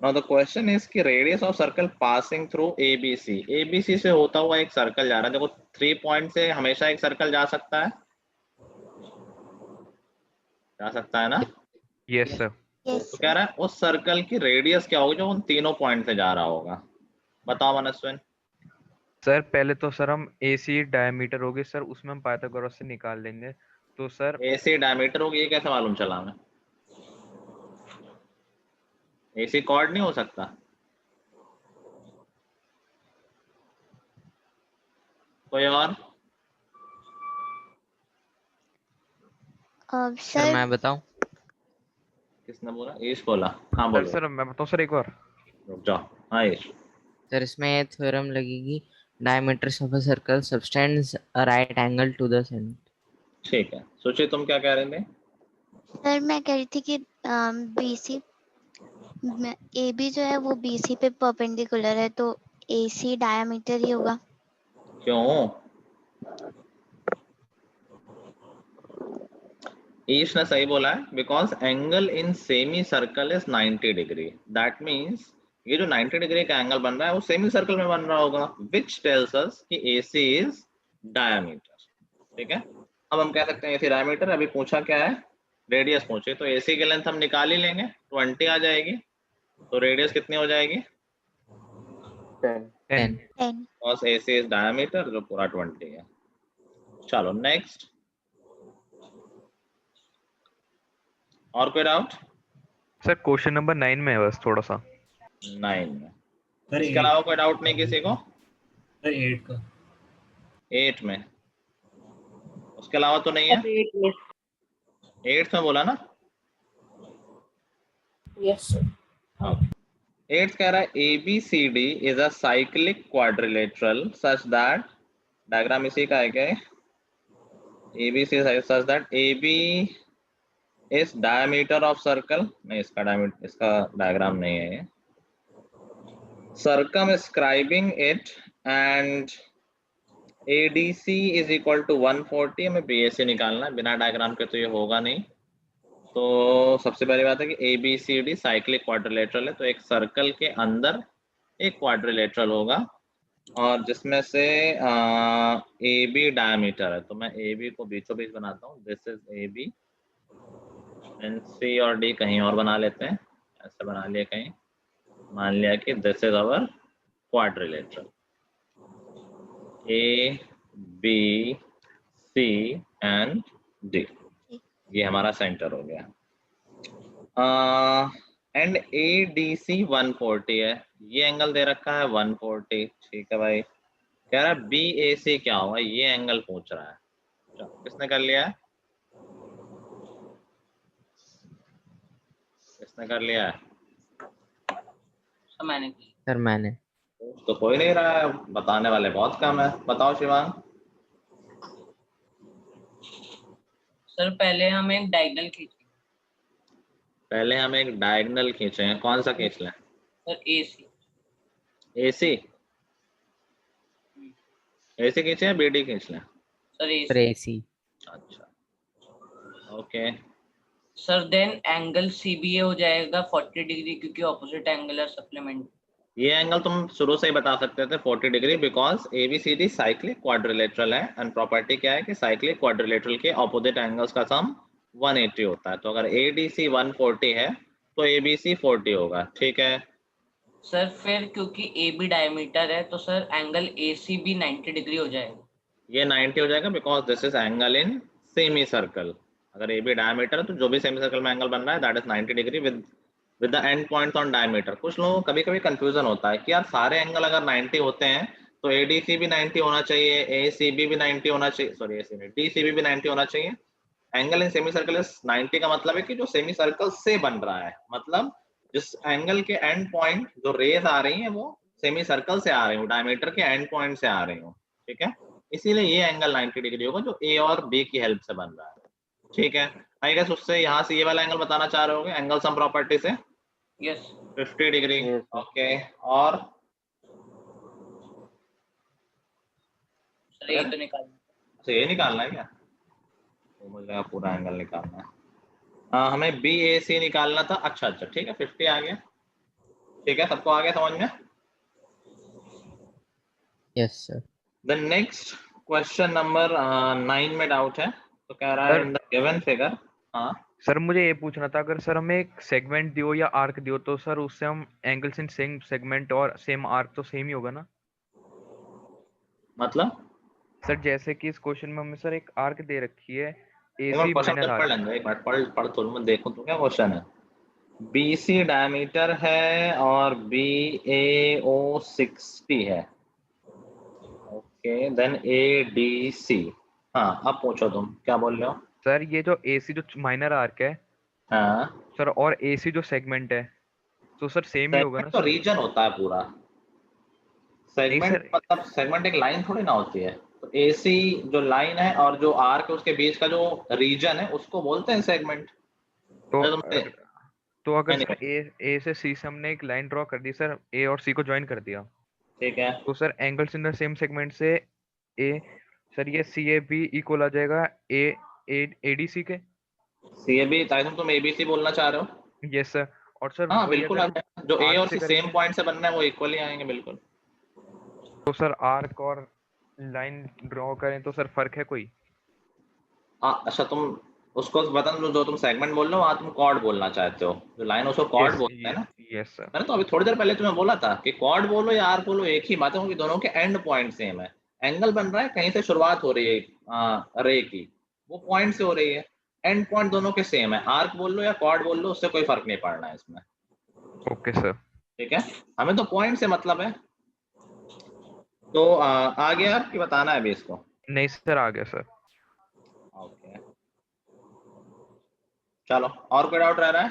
नाउ द क्वेश्चन इज कि radius of circle passing through ABC, ABC से होता हुआ एक सर्कल जा रहा है। देखो 3 पॉइंट से हमेशा एक सर्कल जा सकता है ना? Yes sir. यस तो कह रहा है उस सर्कल की रेडियस क्या होगी जो उन तीनों पॉइंट से जा रहा होगा। बताओ मनस्विन। सर पहले तो सर हम AC डायमीटर होगी सर, उसमें हम पाइथागोरस से निकाल लेंगे। तो सर AC डायमीटर होगी, ये कैसे मालूम चला हमें? AC कॉर्ड नहीं हो सकता? कोई और? सर सर मैं बताऊं? किसने बोला? ईश बोला। हाँ सर बोलो। सर मैं बताऊं सर एक बार। रुक जाओ। हाँ ईश। सर इसमें थ्योरम लगेगी, diameters of a circle subtends a right angle to the centre. ठीक है, सोचिए तुम क्या कह रहे थे? सर मैं कह रही थी कि BC AB जो है वो BC पे परपेंडिकुलर है, तो AC डायमीटर ही होगा। क्यों? ईश ने सही बोला है, because angle in semi circle is 90 degree. That means ये जो 90 डिग्री का एंगल बन रहा है वो सेमी सर्कल में बन रहा होगा, विच टेल्स अस कि AC इज डायमीटर। ठीक है, अब हम कह सकते हैं AC डायमीटर। अभी पूछा क्या है? रेडियस पूछे, तो AC की लेंथ हम निकाल ही लेंगे, 20 आ जाएगी। तो रेडियस कितनी हो जाएगी? 10। 10। cos AC इज डायमीटर, जो पूरा 20 है। चलो नेक्स्ट, और कोई डाउट? सर क्वेश्चन नंबर 9 में है बस थोड़ा सा। 9 में। सर इसके अलावा कोई डाउट नहीं किसी को? सर 8 का। 8 में, उसके अलावा तो नहीं है? 8th में बोला ना? Yes sir. ओके। 8th कह रहा है ABCD is a cyclic quadrilateral such that, diagram इसी का है क्या? ABC such that AB is diameter of circle, नहीं इसका डायमीटर, इसका डायग्राम नहीं है ये। circumscribing it and ADC is equal to 140। हमें BAC निकालना है, बिना डायग्राम के तो ये होगा नहीं। तो सबसे पहली बात है कि ABCD साइक्लिक क्वाड्रिलेटरल है, तो एक सर्कल के अंदर एक क्वाड्रिलेटरल होगा और जिसमें से AB डायमीटर है। तो मैं AB को बीचों बीच बनाता हूँ, this is AB, and C और D कहीं और बना लेते हैं, ऐसे बना लिया कहीं। मान लिया कि this is our quadrilateral, A B C and D, ये हमारा सेंटर हो गया। एंड ADC 140 है, ये एंगल दे रखा है 140। ठीक है भाई, कह रहा है BAC क्या होगा, ये एंगल पूछ रहा है। किसने कर लिया है? किसने कर लिया है? सर मैंने की। सर मैंने। तो कोई नहीं रहा है, बताने वाले बहुत कम है। बताओ शिवांग। सर पहले हम एक डायगोनल खींचेंगे। पहले हम एक डायगोनल खींचे हैं, कौन सा खींच लें? Sir AC। AC? AC खींचे या BD खींच लें? Sir sir AC। AC। अच्छा okay. Sir then angle CBA हो जाएगा 40 डिग्री, क्योंकि ऑपोजिट एंगल है सप्लीमेंट। ये एंगल तुम शुरू से ही बता सकते थे 40 degree, because ABCD cyclic quadrilateral है एंड प्रॉपर्टी क्या है कि साइक्लिक क्वाड्रिलेटरल के ऑपोजिट एंगल्स का सम 180 होता है। तो अगर ADC 140 है तो ABC 40 होगा। ठीक है सर फिर क्योंकि AB डायमीटर है तो सर एंगल ACB 90 डिग्री हो जाएगा। ये 90 हो जाएगा because this is angle in semi circle. अगर AB डायमीटर है तो जो भी सेमी सर्कल में एंगल बन रहा है that is 90 degree with the end points on diameter. कुछ लोगों को कभी कभी कंफ्यूजन होता है कि यार सारे एंगल अगर 90 होते हैं तो ADC भी 90 होना चाहिए, ACB भी 90 होना चाहिए, सॉरी DCB भी 90 होना चाहिए। Angle in semi circle is 90 का मतलब है कि जो सेमी सर्कल से बन रहा है, मतलब जिस एंगल के एंड पॉइंट जो रेज आ रही है वो सेमी सर्कल से आ रही हूँ, डायमीटर के एंड पॉइंट से आ रही हूँ। ठीक है, इसीलिए ये एंगल 90 डिग्री होगा जो A और B की हेल्प से बन रहा है। ठीक है, आई गेस उससे यहाँ से ये वाला एंगल बताना चाह रहे होगे एंगल सम प्रॉपर्टी से। Yes 50 degree. ओके, और सर ये तो निकालना। अच्छा ये निकालना है क्या? तो मुझे पूरा एंगल निकालना है। हाँ हमें BAC निकालना था। अच्छा अच्छा ठीक है, 50 आ गया। ठीक है, सबको आ गया समझ में? Yes sir. The next question number 9 में डाउट है, तो कह रहा है sir in the given figure. हाँ सर मुझे ये पूछना था, अगर सर हमें एक सेगमेंट दियो या आर्क दियो तो सर उससे हम एंगल्स इन सेम सेगमेंट और सेम आर्क तो सेम ही होगा ना? मतलब सर जैसे कि इस क्वेश्चन में हमें सर एक आर्क दे रखी है एक बार AC क्वेश्चन माइनर पढ़ आर्क। लेंगे, एक बार पढ़ तो मैं देखूं तो क्या क्वेश्चन है। BC डायमीटर है और BAO 60 है। Okay, then ADC। हाँ अब पूछो तुम क्या बोल रहे हो। सर ये जो AC जो माइनर आर्क है हाँ, सर और AC जो सेगमेंट है तो सर सेम ही होगा ना सेगमेंट तो सर? रीजन होता है पूरा। नहीं सेगमेंट सर, मतलब सेगमेंट एक लाइन थोड़ी ना होती है। तो AC जो लाइन है और जो आर्क है उसके बीच का जो रीजन है उसको बोलते हैं सेगमेंट। तो अरे तुमसे तो अगर नहीं सर नहीं, A से C से हमने एक लाइन ड्रॉ कर दी सर, A और C को ज्वाइन कर दिया, ठीक है। तो sir angles in the same segment से A सर ये CAB इक्वल आ जाएगा ADC के। CAB ताकि तुम ABC बोलना चाह रहे हो। Yes sir. और सर हाँ वही बिल्कुल आ अगर जाएगा, जो A आर्क और से C सेम करेंगे पॉइंट से बनना है वो इक्वली आएंगे बिल्कुल। तो सर आर्क और लाइन ड्रॉ करें तो सर फर्क है कोई? हाँ अच्छा, तुम उसको बता दो, जो तुम सेगमेंट बोल रहे हो वहाँ तुम कॉर्ड बोलना चाहते हो, जो लाइन उसको कॉर्ड यस बोलते हैं ना। Yes sir. मैंने तो अभी थोड़ी देर पहले तुम्हें बोला था कि कॉर्ड बोलो या आर्क बोलो एक ही बात है, क्योंकि दोनों के एंड पॉइंट सेम है। एंगल बन रहा है कहीं से शुरुआत हो रही है रे की, वो पॉइंट से हो रही है। एंड पॉइंट दोनों के सेम है, आर्क बोल लो या कॉर्ड बोल लो उससे कोई फर्क नहीं पड़ना है इसमें। Okay sir. ठीक है, हमें तो पॉइंट से मतलब है। तो आगे आप कि बताना है अभी इसको। नहीं सर आ गया सर। ओके चलो, और कोई डाउट रह रहा है?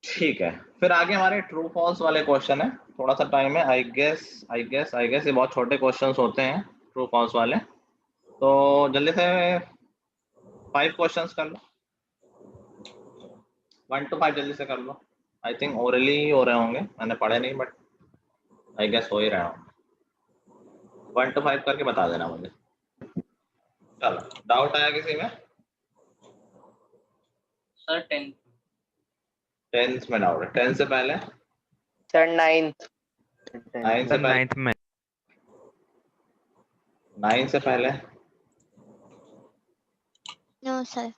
ठीक है, फिर आगे हमारे ट्रू फॉल्स वाले क्वेश्चन है। थोड़ा सा टाइम है, आई गेस ये बहुत छोटे क्वेश्चंस होते हैं ट्रू फॉल्स वाले। तो जल्दी से 5 क्वेश्चंस कर लो, 1 to 5 जल्दी से कर लो। आई थिंक ओरली हो रहे होंगे, मैंने पढ़े नहीं बट आई गेस हो ही रहे होंगे। 1 to 5 करके बता देना मुझे। चलो, डाउट आया किसी में? सर 10th 10th में डाउट है, 10 से पहले? सर 9th 9 से सर पहले? 9th में। 9 से पहले? No sir.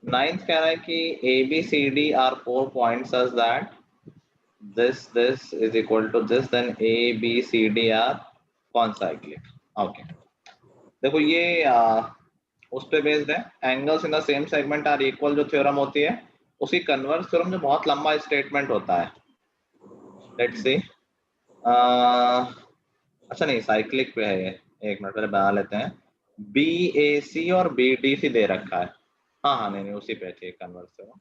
9th कह रहा है कि ABCD are 4 points such that this is equal to this, then ABCD are concyclic. Okay, देखो ये उस पे बेस्ड है, angles in the same segment are equal जो थ्योरम होती है उसी कन्वर्स थ्योरम जो बहुत लंबा स्टेटमेंट होता है। लेट्स सी, अच्छा नहीं साइक्लिक पे है ये, एक मिनट पहले बना लेते हैं। BAC और BDC दे रखा है। हाँ हाँ नहीं उसी पे थी कन्वर्स थ्योरम।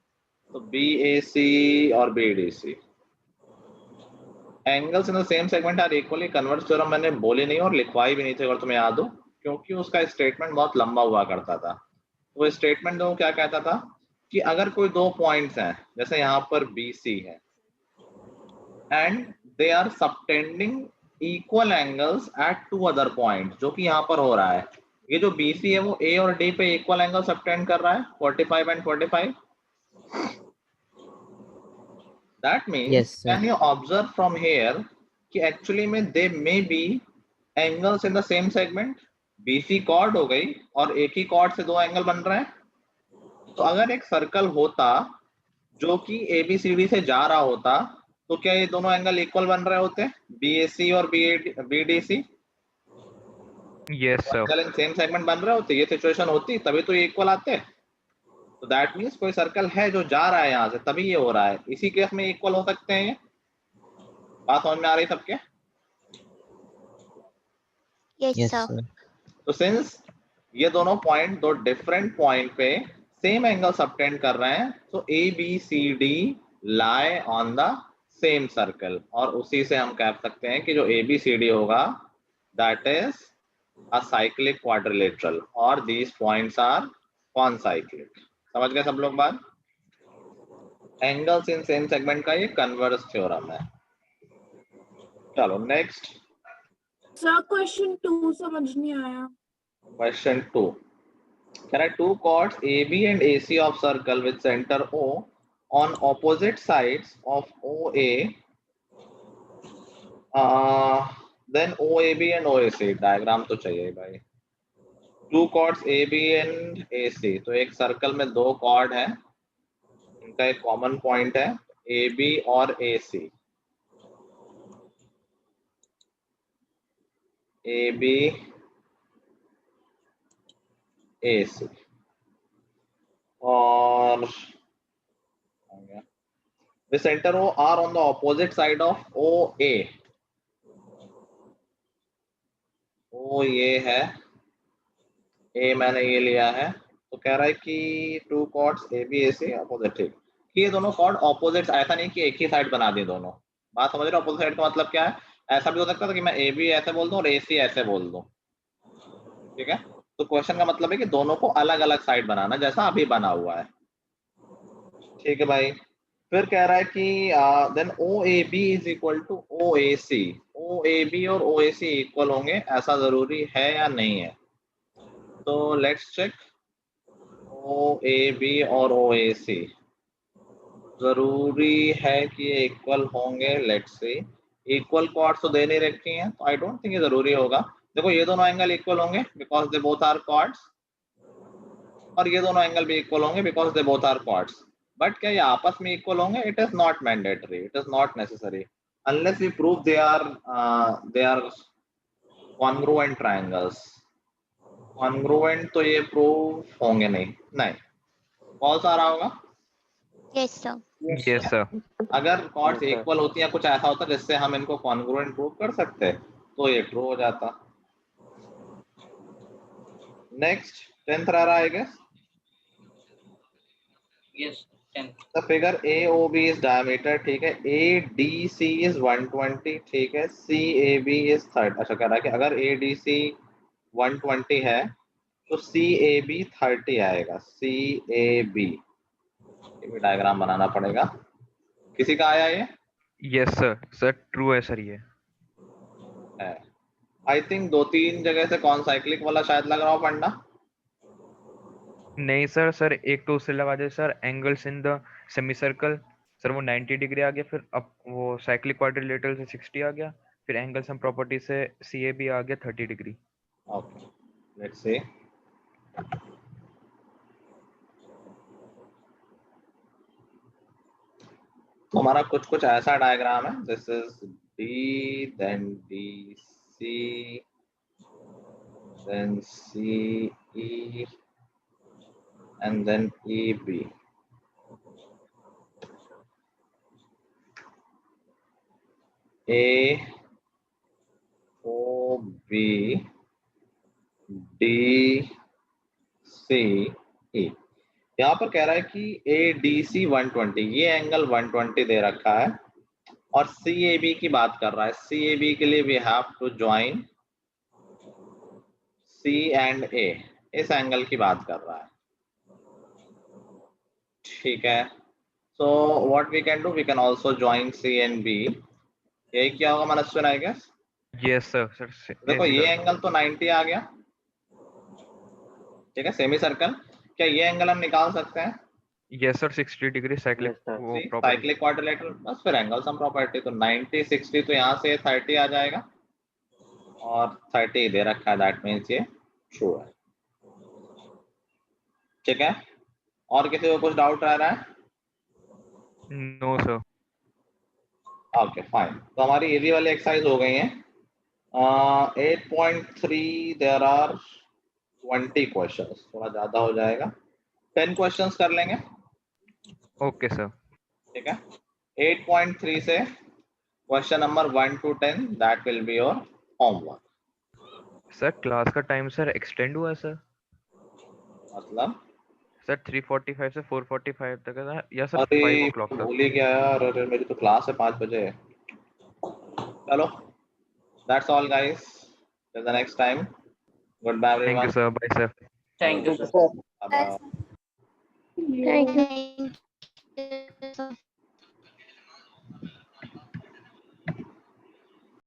तो BAC और BDC angles in the same segment are equally converse theorem मैंने बोली नहीं और लिखवाई भी नहीं थी अगर तुम्हें याद हो, क्योंकि उसका स्टेटमेंट बहुत लंबा हुआ करता था। वो स्टेटमेंट दो क्या कहता था कि अगर कोई दो पॉइंट्स हैं, जैसे यहाँ पर BC है and they are subtending equal angles at 2 other point, जो कि यहाँ पर हो रहा है। ये जो BC है वो A और D पे इक्वल एंगल सबटेंड कर रहा है 45 and 45। That means Yes, sir. can you observe from here कि actually में they may be angles in the same segment? BC chord हो गई और एक ही chord से दो एंगल बन रहे हैं। तो अगर एक सर्कल होता जो कि ABCD से जा रहा होता तो क्या ये दोनों एंगल इक्वल बन रहे होते, BAC और BDC? Yes sir. Angle in same segment बन रहे होते, ये सिचुएशन होती तभी तो ये इक्वल आते। तो दैट मीन्स कोई सर्कल है जो जा रहा है यहाँ से तभी ये हो रहा है, इसी केस में इक्वल हो सकते हैं। ये बात समझ में आ रही सबके? Yes Yes, sir. sir. तो सिंस ये दोनों पॉइंट दो डिफरेंट पॉइंट पे सेम एंगल सबटेंड कर रहे हैं, तो ABCD lie on the same circle, और उसी से हम कह सकते हैं कि जो ABCD होगा that is a cyclic quadrilateral और दीज पॉइंट्स आर कॉनसाइक्लिक। समझ गए सब लोग बात? एंगल्स इन सेम सेगमेंट का ये कन्वर्स थ्योरम है। चलो नेक्स्ट सर क्वेश्चन 2 समझ नहीं आया। Question 2। There are two chords AB and AC of circle with center O on opposite sides of OA. Then OAB and OAC. Diagram तो चाहिए भाई. Two chords AB and AC. तो एक circle में दो chord है, इनका एक कॉमन पॉइंट है AB और AC. AB AC और the center O are on the opposite side of OA. O ये है, A मैंने ये लिया है, तो कह रहा है कि two chords AB AC opposite. ठीक, कि ये दोनों कॉर्ड ऑपोजिट, ऐसा नहीं कि एक ही साइड बना दी दोनों. बात समझ रहे हो? ऑपोजिट साइड का मतलब क्या है? ऐसा भी हो सकता था कि मैं AB ऐसे बोल दूं और AC ऐसे बोल दूं. ठीक है, तो क्वेश्चन का मतलब है कि दोनों को अलग अलग साइड बनाना, जैसा अभी बना हुआ है. ठीक है भाई. फिर कह रहा है कि then OAB is equal to OAC. OAB और OAC इक्वल होंगे, ऐसा जरूरी है या नहीं है? तो लेट्स चेक. OAB और OAC जरूरी है कि ये इक्वल होंगे. लेट्स से इक्वल कॉर्ड्स तो दे नहीं रखी हैं, तो आई डोंट थिंक ये जरूरी होगा. देखो ये दोनों एंगल इक्वल होंगे because they both are chords, और ये दोनों एंगल भी इक्वल होंगे because they both are chords. But क्या ये आपस में इक्वल होंगे? It is not mandatory, it is not necessary unless we prove they are congruent triangles. Congruent तो ये प्रूव होंगे नहीं. फॉल्स आ रहा होगा. Yes sir. Yes sir. अगर कॉर्ड्स Yes, sir. इक्वल होती हैं, कुछ ऐसा होता जिससे हम इनको कॉन्ग्रुएंट प्रूव कर सकते, तो ये ट्रू हो जाता. नेक्स्ट 10th रह रहा है, I guess. Yes, 10. The figure AOB is diameter. ठीक है. ADC is 120. ठीक है. CAB is 30. अच्छा, कह रहा है कि अगर ADC 120 है तो CAB 30 आएगा. CAB ये भी डायग्राम बनाना पड़ेगा. किसी का आया ये? Yes sir. सर ट्रू है सर ये. है. आई थिंक 2-3 जगह से कौन साइक्लिक वाला शायद लग रहा हो पढ़ना. नहीं सर. सर एक तो उससे लगा दे sir, angles in the semi circle. Sir वो 90 डिग्री आ गया, फिर अब वो साइक्लिक क्वाड्रिलेटरल से 60 आ गया, फिर एंगल सम प्रॉपर्टी से CAB आ गया 30 डिग्री. Okay, let's see. तो हमारा कुछ ऐसा डायग्राम है. This is D, then DC, then CE, and then EB. AOB, DCE. यहाँ पर कह रहा है कि ADC 120, ये एंगल 120 दे रखा है, और CAB की बात कर रहा है. CAB के लिए we have to join C and A. इस एंगल की बात कर रहा है. ठीक है. So what we can do, we can also join C and B. यही क्या होगा Manaswin, I guess. Yes sir. Sir देखो ये एंगल तो 90 आ गया. ठीक है. सेमी सर्कल, क्या ये एंगल हम निकाल सकते हैं? Yes sir. 60 degree cyclic Yes, sir. वो प्रॉपर्टी. साइक्लिक क्वाड्रिलेटरल, बस फिर एंगल सम प्रॉपर्टी. तो 90 60, तो यहाँ से 30 आ जाएगा, और 30 दे रखा है. दैट मीन्स ये ट्रू है. ठीक है. और किसी को कुछ डाउट रह रहा है? No sir. Okay fine. तो हमारी ये वाली एक्सरसाइज हो गई है. 8.3 देयर आर 20 क्वेश्चंस. थोड़ा ज्यादा हो जाएगा. 10 क्वेश्चंस कर लेंगे. Okay sir. ठीक है. 8.3 से question number 1 to 10, that will be your homework. Sir class का टाइम सर एक्सटेंड हुआ है सर. मतलब सर 3:45 से 4:45 तक है या सर अरे 5 o'clock तक. भूल ही गया यार. अरे मेरी तो क्लास है 5 बजे. चलो, that's all guys. Till the next time. Goodbye thank you everyone. Sir. Bye sir. Thank you, sir. Thank you. Thank you.